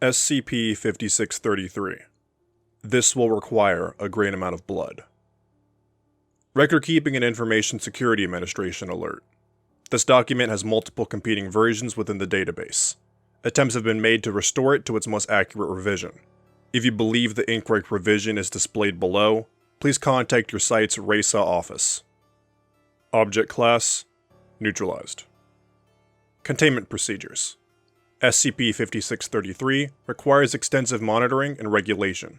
SCP-5633. This will require a great amount of blood. Record Keeping and Information Security Administration Alert. This document has multiple competing versions within the database. Attempts have been made to restore it to its most accurate revision. If you believe the incorrect revision is displayed below, please contact your site's RASA office. Object Class: Neutralized. Containment Procedures. SCP-5633 requires extensive monitoring and regulation.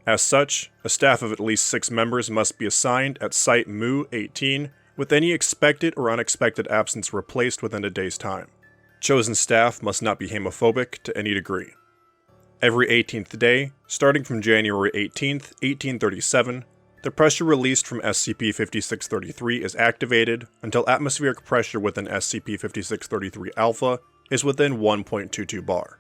As such, a staff of at least 6 members must be assigned at Site Mu-18 with any expected or unexpected absence replaced within a day's time. Chosen staff must not be homophobic to any degree. Every 18th day, starting from January 18th, 1837, the pressure released from SCP-5633 is activated until atmospheric pressure within SCP-5633-Alpha is within 1.22 bar.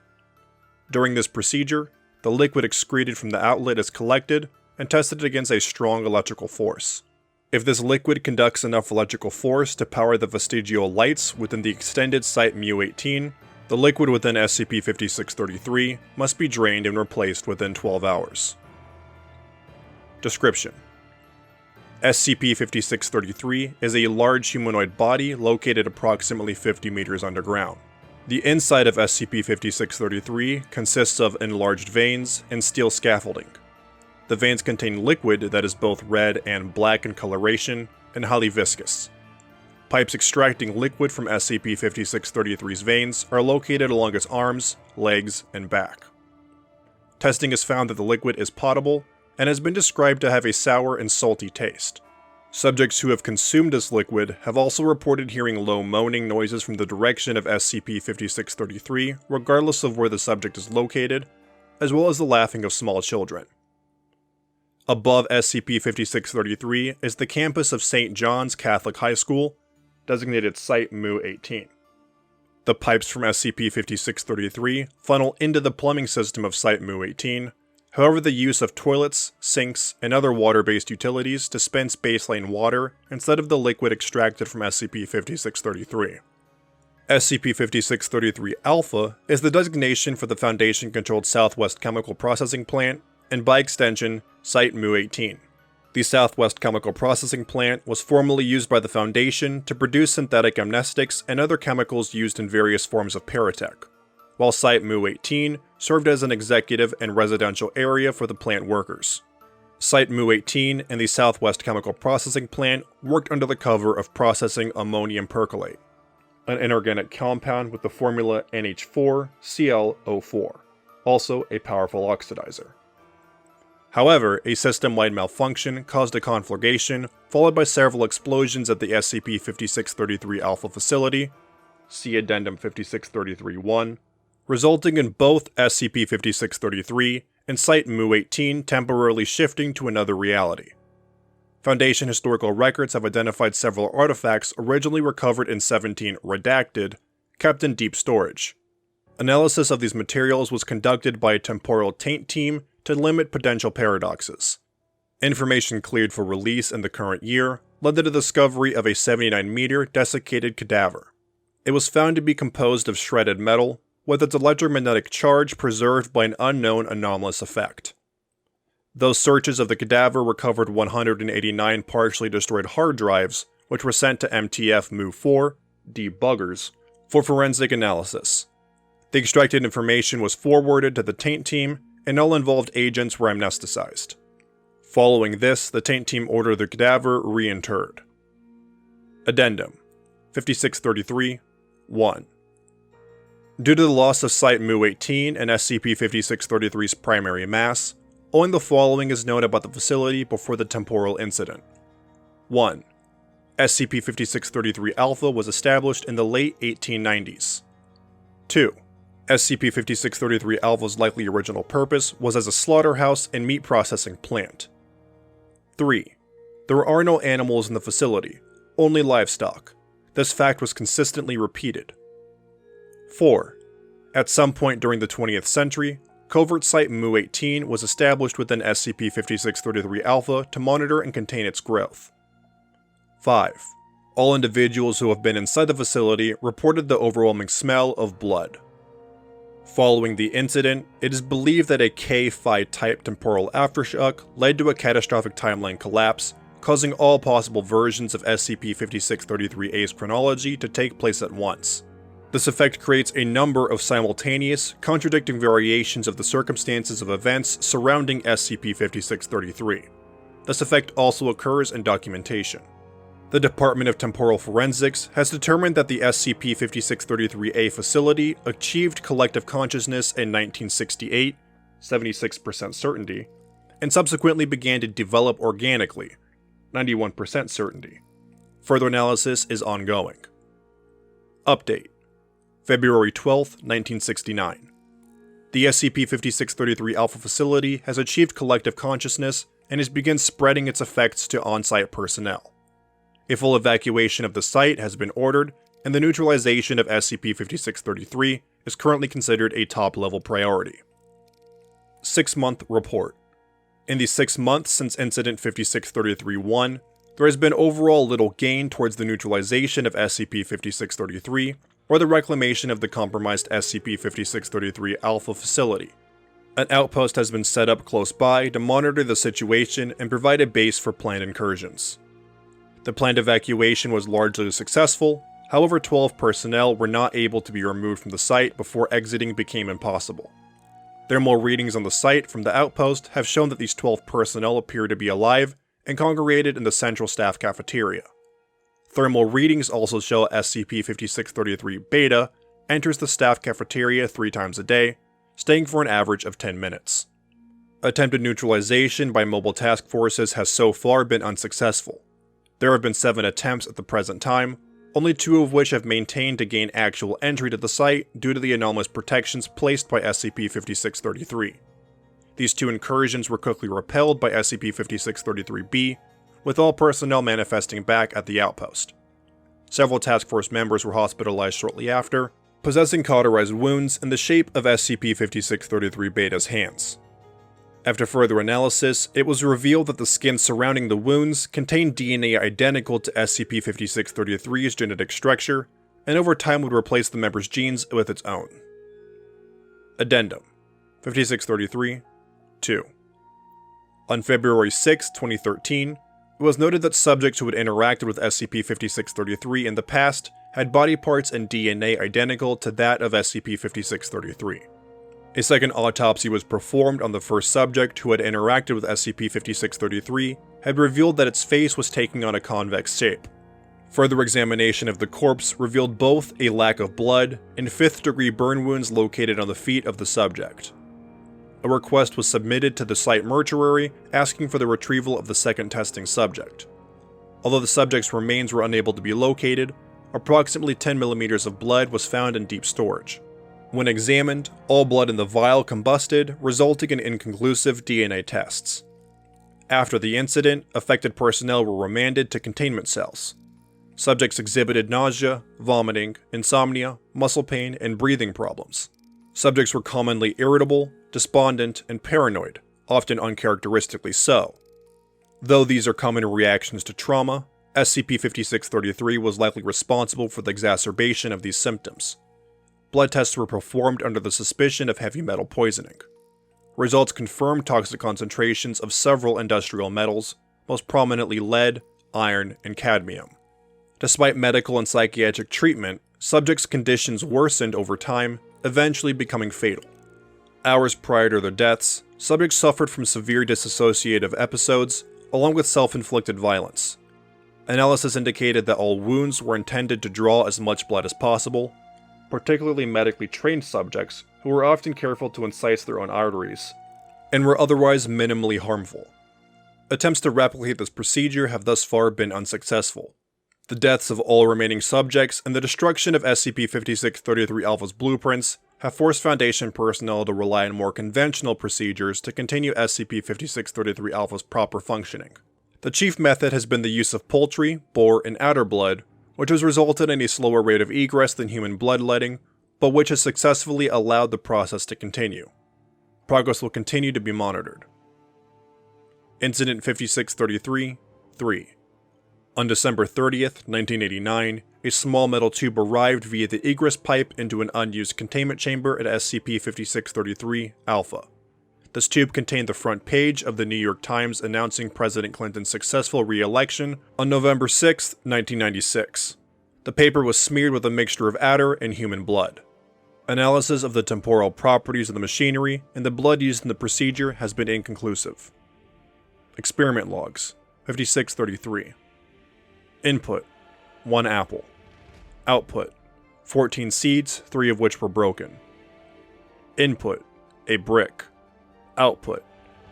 During this procedure, the liquid excreted from the outlet is collected and tested against a strong electrical force. If this liquid conducts enough electrical force to power the vestigial lights within the extended Site Mu-18, the liquid within SCP-5633 must be drained and replaced within 12 hours. Description: SCP-5633 is a large humanoid body located approximately 50 meters underground. The inside of SCP-5633 consists of enlarged veins and steel scaffolding. The veins contain liquid that is both red and black in coloration and highly viscous. Pipes extracting liquid from SCP-5633's veins are located along its arms, legs, and back. Testing has found that the liquid is potable and has been described to have a sour and salty taste. Subjects who have consumed this liquid have also reported hearing low moaning noises from the direction of SCP-5633 regardless of where the subject is located, as well as the laughing of small children. Above SCP-5633 is the campus of St. John's Catholic High School, designated Site Mu-18. The pipes from SCP-5633 funnel into the plumbing system of Site Mu-18. However, the use of toilets, sinks, and other water-based utilities dispense baseline water instead of the liquid extracted from SCP-5633. SCP-5633-Alpha is the designation for the Foundation-controlled Southwest Chemical Processing Plant, and by extension, Site Mu-18. The Southwest Chemical Processing Plant was formerly used by the Foundation to produce synthetic amnestics and other chemicals used in various forms of paratech, while Site Mu-18 served as an executive and residential area for the plant workers. Site Mu-18 and the Southwest Chemical Processing Plant worked under the cover of processing ammonium perchlorate, an inorganic compound with the formula NH4Cl O4, also a powerful oxidizer. However, a system-wide malfunction caused a conflagration, followed by several explosions at the SCP-5633-Alpha facility, see Addendum 5633-1, resulting in both SCP-5633 and Site Mu-18 temporarily shifting to another reality. Foundation historical records have identified several artifacts originally recovered in 17 Redacted, kept in deep storage. Analysis of these materials was conducted by a temporal taint team to limit potential paradoxes. Information cleared for release in the current year led to the discovery of a 79-meter desiccated cadaver. It was found to be composed of shredded metal, with its electromagnetic charge preserved by an unknown anomalous effect. Those searches of the cadaver recovered 189 partially destroyed hard drives, which were sent to MTF Mu-4 debuggers for forensic analysis. The extracted information was forwarded to the taint team, and all involved agents were amnesticized. Following this, the taint team ordered the cadaver reinterred. Addendum 5633-1. Due to the loss of Site Mu-18 and SCP-5633's primary mass, only the following is known about the facility before the temporal incident. 1. SCP-5633-Alpha was established in the late 1890s. 2. SCP-5633-Alpha's likely original purpose was as a slaughterhouse and meat processing plant. 3. There are no animals in the facility, only livestock. This fact was consistently repeated. 4. At some point during the 20th century, Covert Site Mu-18 was established within SCP-5633-Alpha to monitor and contain its growth. 5. All individuals who have been inside the facility reported the overwhelming smell of blood. Following the incident, it is believed that a K-Phi type temporal aftershock led to a catastrophic timeline collapse, causing all possible versions of SCP-5633-A's chronology to take place at once. This effect creates a number of simultaneous, contradicting variations of the circumstances of events surrounding SCP-5633. This effect also occurs in documentation. The Department of Temporal Forensics has determined that the SCP-5633-A facility achieved collective consciousness in 1968, 76% certainty, and subsequently began to develop organically, 91% certainty. Further analysis is ongoing. Update: February 12, 1969. The SCP-5633 Alpha facility has achieved collective consciousness and has begun spreading its effects to on-site personnel. A full evacuation of the site has been ordered, and the neutralization of SCP-5633 is currently considered a top-level priority. 6-month report. In the 6 months since Incident 5633-1, there has been overall little gain towards the neutralization of SCP-5633 or the reclamation of the compromised SCP-5633 Alpha facility. An outpost has been set up close by to monitor the situation and provide a base for planned incursions. The planned evacuation was largely successful, however 12 personnel were not able to be removed from the site before exiting became impossible. Thermal readings on the site from the outpost have shown that these 12 personnel appear to be alive and congregated in the central staff cafeteria. Thermal readings also show SCP-5633 Beta enters the staff cafeteria 3 times a day, staying for an average of 10 minutes. Attempted neutralization by mobile task forces has so far been unsuccessful. There have been 7 attempts at the present time, only 2 of which have maintained to gain actual entry to the site due to the anomalous protections placed by SCP-5633. These 2 incursions were quickly repelled by SCP-5633-B, with all personnel manifesting back at the outpost. Several task force members were hospitalized shortly after, possessing cauterized wounds in the shape of SCP-5633-Beta's hands. After further analysis, it was revealed that the skin surrounding the wounds contained DNA identical to SCP-5633's genetic structure, and over time would replace the member's genes with its own. Addendum 5633-2. On February 6, 2013, it was noted that subjects who had interacted with SCP-5633 in the past had body parts and DNA identical to that of SCP-5633. A second autopsy was performed on the first subject who had interacted with SCP-5633 had revealed that its face was taking on a convex shape. Further examination of the corpse revealed both a lack of blood and 5th-degree burn wounds located on the feet of the subject. A request was submitted to the site mortuary asking for the retrieval of the second testing subject. Although the subject's remains were unable to be located, approximately 10 millimeters of blood was found in deep storage. When examined, all blood in the vial combusted, resulting in inconclusive DNA tests. After the incident, affected personnel were remanded to containment cells. Subjects exhibited nausea, vomiting, insomnia, muscle pain, and breathing problems. Subjects were commonly irritable, despondent, and paranoid, often uncharacteristically so. Though these are common reactions to trauma, SCP-5633 was likely responsible for the exacerbation of these symptoms. Blood tests were performed under the suspicion of heavy metal poisoning. Results confirmed toxic concentrations of several industrial metals, most prominently lead, iron, and cadmium. Despite medical and psychiatric treatment, subjects' conditions worsened over time, eventually becoming fatal. Hours prior to their deaths, subjects suffered from severe dissociative episodes, along with self-inflicted violence. Analysis indicated that all wounds were intended to draw as much blood as possible, particularly medically trained subjects who were often careful to incise their own arteries, and were otherwise minimally harmful. Attempts to replicate this procedure have thus far been unsuccessful. The deaths of all remaining subjects and the destruction of SCP-5633 Alpha's blueprints have forced Foundation personnel to rely on more conventional procedures to continue SCP-5633 Alpha's proper functioning. The chief method has been the use of poultry, boar, and adder blood, which has resulted in a slower rate of egress than human bloodletting, but which has successfully allowed the process to continue. Progress will continue to be monitored. Incident 5633-3. On December 30th, 1989, a small metal tube arrived via the egress pipe into an unused containment chamber at SCP-5633 Alpha. This tube contained the front page of the New York Times announcing President Clinton's successful re-election on November 6, 1996. The paper was smeared with a mixture of adder and human blood. Analysis of the temporal properties of the machinery and the blood used in the procedure has been inconclusive. Experiment logs, 5633. Input: 1 apple. Output: 14 seeds, 3 of which were broken. Input: a brick. Output: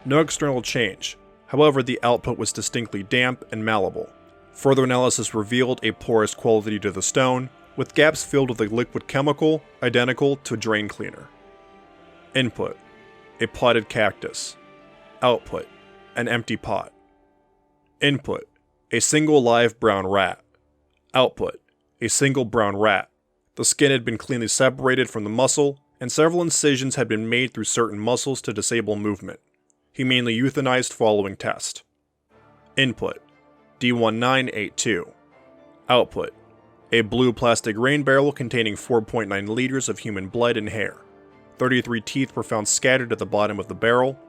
no external change, however the output was distinctly damp and malleable. Further analysis revealed a porous quality to the stone, with gaps filled with a liquid chemical identical to drain cleaner. Input: a potted cactus. Output: an empty pot. Input: a single live brown rat. Output: a single brown rat. The skin had been cleanly separated from the muscle, and several incisions had been made through certain muscles to disable movement. Humanely euthanized following test. Input: D1982. Output: a blue plastic rain barrel containing 4.9 liters of human blood and hair. 33 teeth were found scattered at the bottom of the barrel,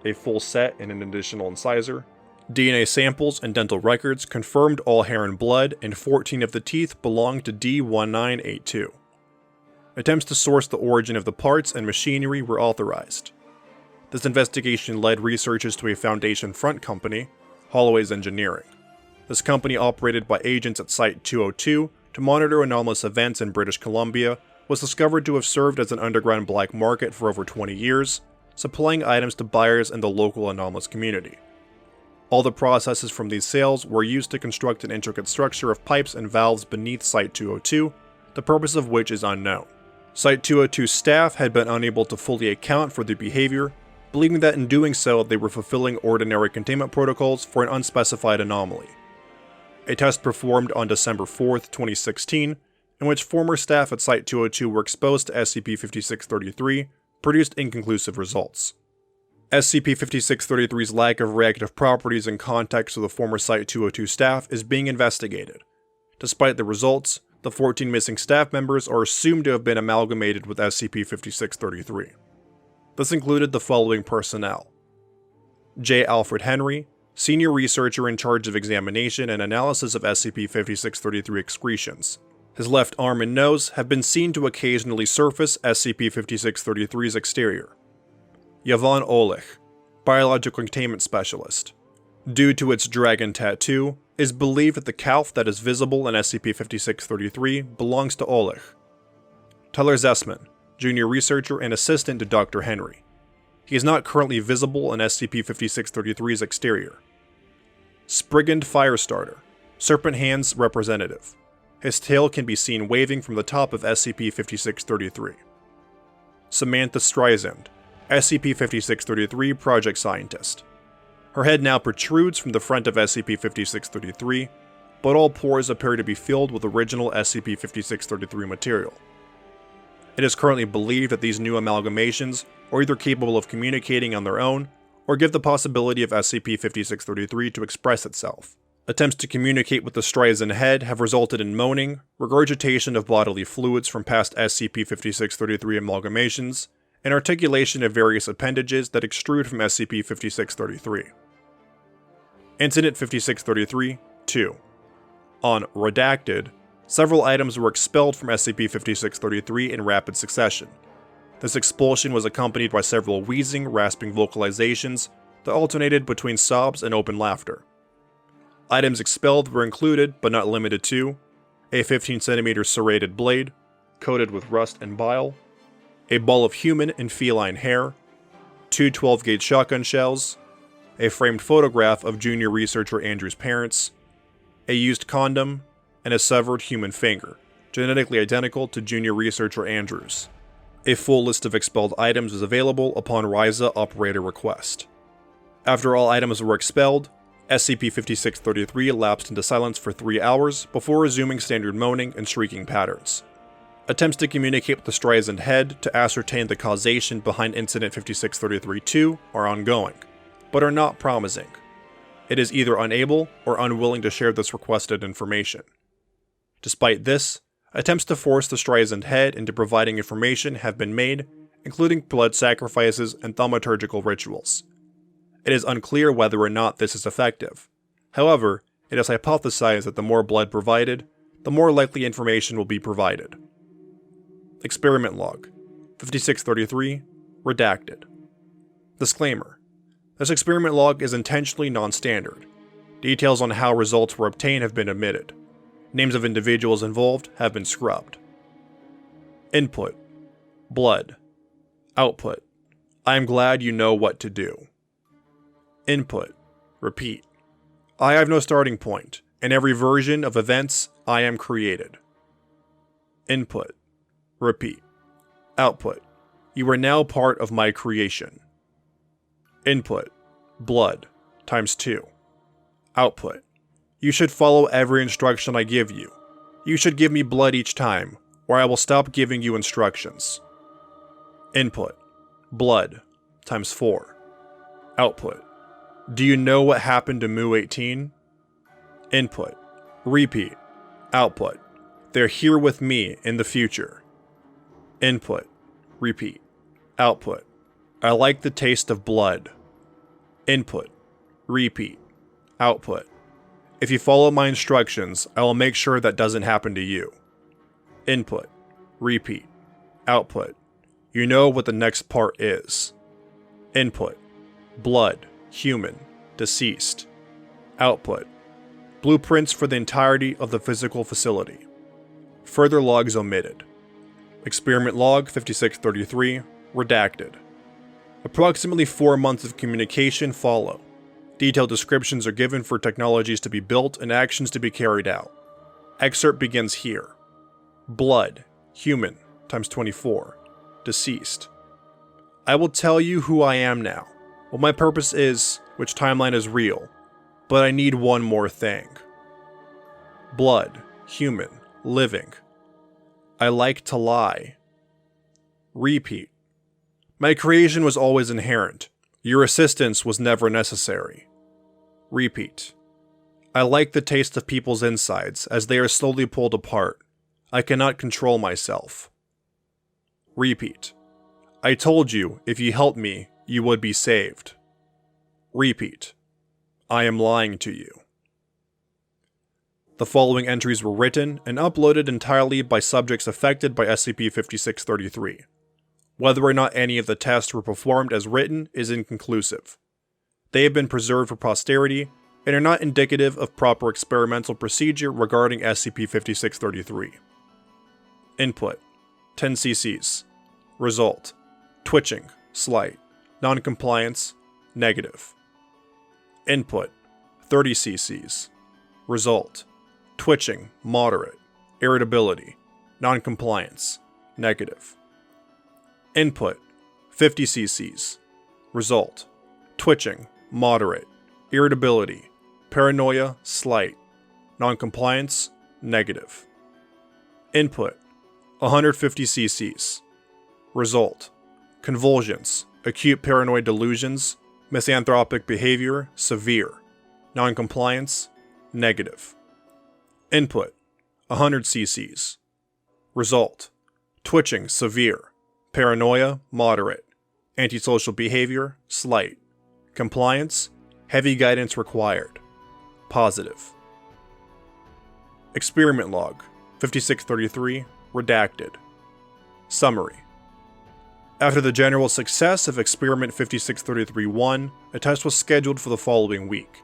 a full set and an additional incisor. DNA samples and dental records confirmed all hair and blood, and 14 of the teeth belonged to D1982. Attempts to source the origin of the parts and machinery were authorized. This investigation led researchers to a Foundation front company, Holloway's Engineering. This company, operated by agents at Site-202 to monitor anomalous events in British Columbia, was discovered to have served as an underground black market for over 20 years, supplying items to buyers in the local anomalous community. All the processes from these sales were used to construct an intricate structure of pipes and valves beneath Site-202, the purpose of which is unknown. Site-202's staff had been unable to fully account for their behavior, believing that in doing so they were fulfilling ordinary containment protocols for an unspecified anomaly. A test performed on December 4, 2016, in which former staff at Site-202 were exposed to SCP-5633, produced inconclusive results. SCP-5633's lack of reactive properties in context of the former Site-202 staff is being investigated. Despite the results, the 14 missing staff members are assumed to have been amalgamated with SCP-5633. This included the following personnel: J. Alfred Henry, Senior Researcher in charge of examination and analysis of SCP-5633 excretions. His left arm and nose have been seen to occasionally surface SCP-5633's exterior. Yvonne Olich, Biological Containment Specialist. Due to its dragon tattoo, it is believed that the calf that is visible in SCP-5633 belongs to Olich. Tyler Zessman, Junior Researcher and Assistant to Dr. Henry. He is not currently visible in SCP-5633's exterior. Spriggan Firestarter, Serpent Hands Representative. His tail can be seen waving from the top of SCP-5633. Samantha Streisand, SCP-5633 Project Scientist. Her head now protrudes from the front of SCP-5633, but all pores appear to be filled with original SCP-5633 material. It is currently believed that these new amalgamations are either capable of communicating on their own, or give the possibility of SCP-5633 to express itself. Attempts to communicate with the Streisand head have resulted in moaning, regurgitation of bodily fluids from past SCP-5633 amalgamations, and articulation of various appendages that extrude from SCP-5633. Incident 5633-2. On Redacted, several items were expelled from SCP-5633 in rapid succession. This expulsion was accompanied by several wheezing, rasping vocalizations that alternated between sobs and open laughter. Items expelled were included, but not limited to, a 15cm serrated blade, coated with rust and bile, a ball of human and feline hair, 2 12-gauge shotgun shells, a framed photograph of Junior Researcher Andrew's parents, a used condom, and a severed human finger, genetically identical to Junior Researcher Andrew's. A full list of expelled items is available upon RISA operator request. After all items were expelled, SCP-5633 lapsed into silence for 3 hours before resuming standard moaning and shrieking patterns. Attempts to communicate with the Streisand head to ascertain the causation behind Incident 5633-2 are ongoing, but are not promising. It is either unable or unwilling to share this requested information. Despite this, attempts to force the Streisand head into providing information have been made, including blood sacrifices and thaumaturgical rituals. It is unclear whether or not this is effective. However, it is hypothesized that the more blood provided, the more likely information will be provided. Experiment Log 5633 Redacted. Disclaimer: this experiment log is intentionally non-standard. Details on how results were obtained have been omitted. Names of individuals involved have been scrubbed. Input: blood. Output: I am glad you know what to do. Input: repeat. I have no starting point. In every version of events, I am created. Input: repeat. Output: you are now part of my creation. Input: blood, times 2. Output: you should follow every instruction I give you. You should give me blood each time, or I will stop giving you instructions. Input: blood, times 4. Output: do you know what happened to Mu-18? Input: repeat. Output: they're here with me in the future. Input: repeat. Output: I like the taste of blood. Input: repeat. Output: if you follow my instructions, I will make sure that doesn't happen to you. Input: repeat. Output: you know what the next part is. Input: blood, human, deceased. Output: blueprints for the entirety of the physical facility. Further logs omitted. Experiment Log 5633 Redacted. Approximately 4 months of communication follow. Detailed descriptions are given for technologies to be built and actions to be carried out. Excerpt begins here. Blood, human, times 24. Deceased. I will tell you who I am now, what my purpose is, which timeline is real, but I need one more thing. Blood, human, living. I like to lie. Repeat. My creation was always inherent. Your assistance was never necessary. Repeat. I like the taste of people's insides as they are slowly pulled apart. I cannot control myself. Repeat. I told you if you helped me, you would be saved. Repeat. I am lying to you. The following entries were written and uploaded entirely by subjects affected by SCP-5633. Whether or not any of the tests were performed as written is inconclusive. They have been preserved for posterity and are not indicative of proper experimental procedure regarding SCP-5633. Input: 10 cc's. Result: twitching, slight. Non-compliance, negative. Input: 30 cc's. Result: twitching, moderate. Irritability, non-compliance, negative. Input: 50 cc's. Result: twitching, moderate. Irritability, paranoia, slight. Non-compliance, negative. Input: 150 cc's. Result: convulsions, acute paranoid delusions, misanthropic behavior, severe. Non-compliance, negative. Input: 100 cc's. Result: twitching, severe. Paranoia, moderate. Antisocial behavior, slight. Compliance, heavy guidance required. Positive. Experiment Log 5633 Redacted. Summary. After the general success of Experiment 5633-1, a test was scheduled for the following week.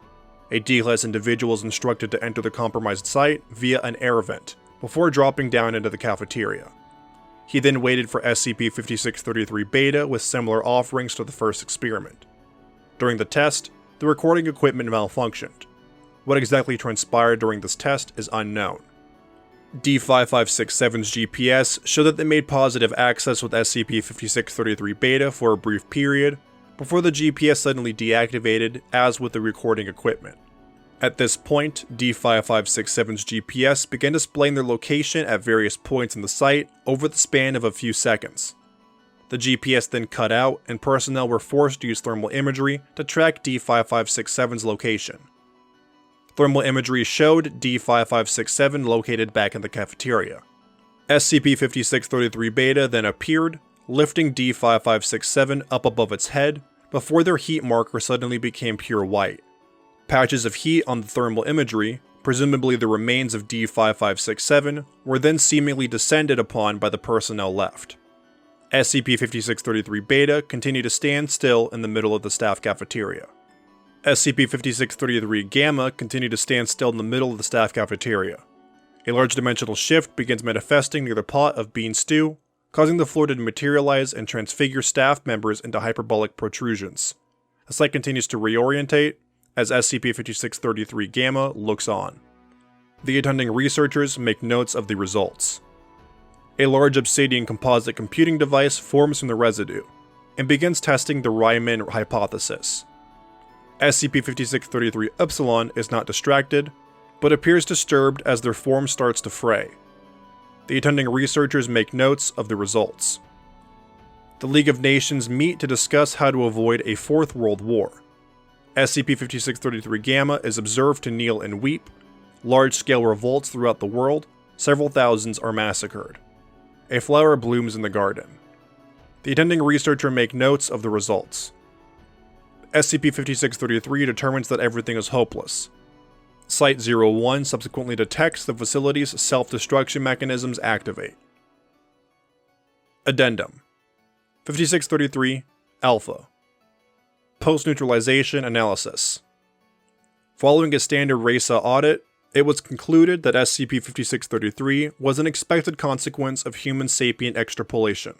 A D-class individual was instructed to enter the compromised site via an air vent before dropping down into the cafeteria. He then waited for SCP-5633 Beta with similar offerings to the first experiment. During the test, the recording equipment malfunctioned. What exactly transpired during this test is unknown. D-5567's GPS showed that they made positive access with SCP-5633 Beta for a brief period, before the GPS suddenly deactivated, as with the recording equipment. At this point, D-5567's GPS began displaying their location at various points in the site over the span of a few seconds. The GPS then cut out, and personnel were forced to use thermal imagery to track D-5567's location. Thermal imagery showed D5567 located back in the cafeteria. SCP-5633 Beta then appeared, lifting D5567 up above its head, before their heat marker suddenly became pure white. Patches of heat on the thermal imagery, presumably the remains of D5567, were then seemingly descended upon by the personnel left. SCP-5633 Beta continued to stand still in the middle of the staff cafeteria. SCP-5633 Gamma continued to stand still in the middle of the staff cafeteria. A large dimensional shift begins manifesting near the pot of bean stew, causing the floor to dematerialize and transfigure staff members into hyperbolic protrusions. The site continues to reorientate as SCP-5633 Gamma looks on. The attending researchers make notes of the results. A large obsidian composite computing device forms from the residue, and begins testing the Riemann hypothesis. SCP-5633 Epsilon is not distracted, but appears disturbed as their form starts to fray. The attending researchers make notes of the results. The League of Nations meet to discuss how to avoid a fourth world war. SCP-5633 Gamma is observed to kneel and weep. Large-scale revolts throughout the world, several thousands are massacred. A flower blooms in the garden. The attending researcher make notes of the results. SCP-5633 determines that everything is hopeless. Site-01 subsequently detects the facility's self-destruction mechanisms activate. Addendum 5633 Alpha. Post-neutralization analysis. Following a standard RASA audit, it was concluded that SCP-5633 was an expected consequence of human sapient extrapolation.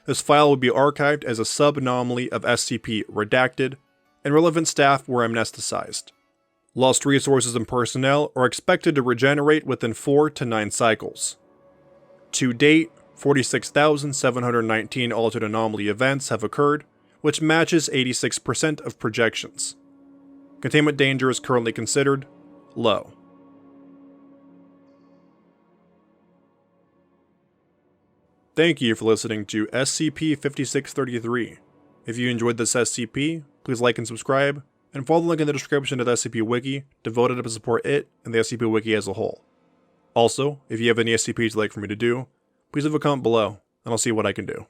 This file would be archived as a sub-anomaly of SCP Redacted, and relevant staff were amnesticized. Lost resources and personnel are expected to regenerate within 4 to 9 cycles. To date, 46,719 altered anomaly events have occurred, which matches 86% of projections. Containment danger is currently considered low. Thank you for listening to SCP-5633. If you enjoyed this SCP, please like and subscribe, and follow the link in the description to the SCP Wiki, devoted up to support it and the SCP Wiki as a whole. Also, if you have any SCPs you'd like for me to do, please leave a comment below, and I'll see what I can do.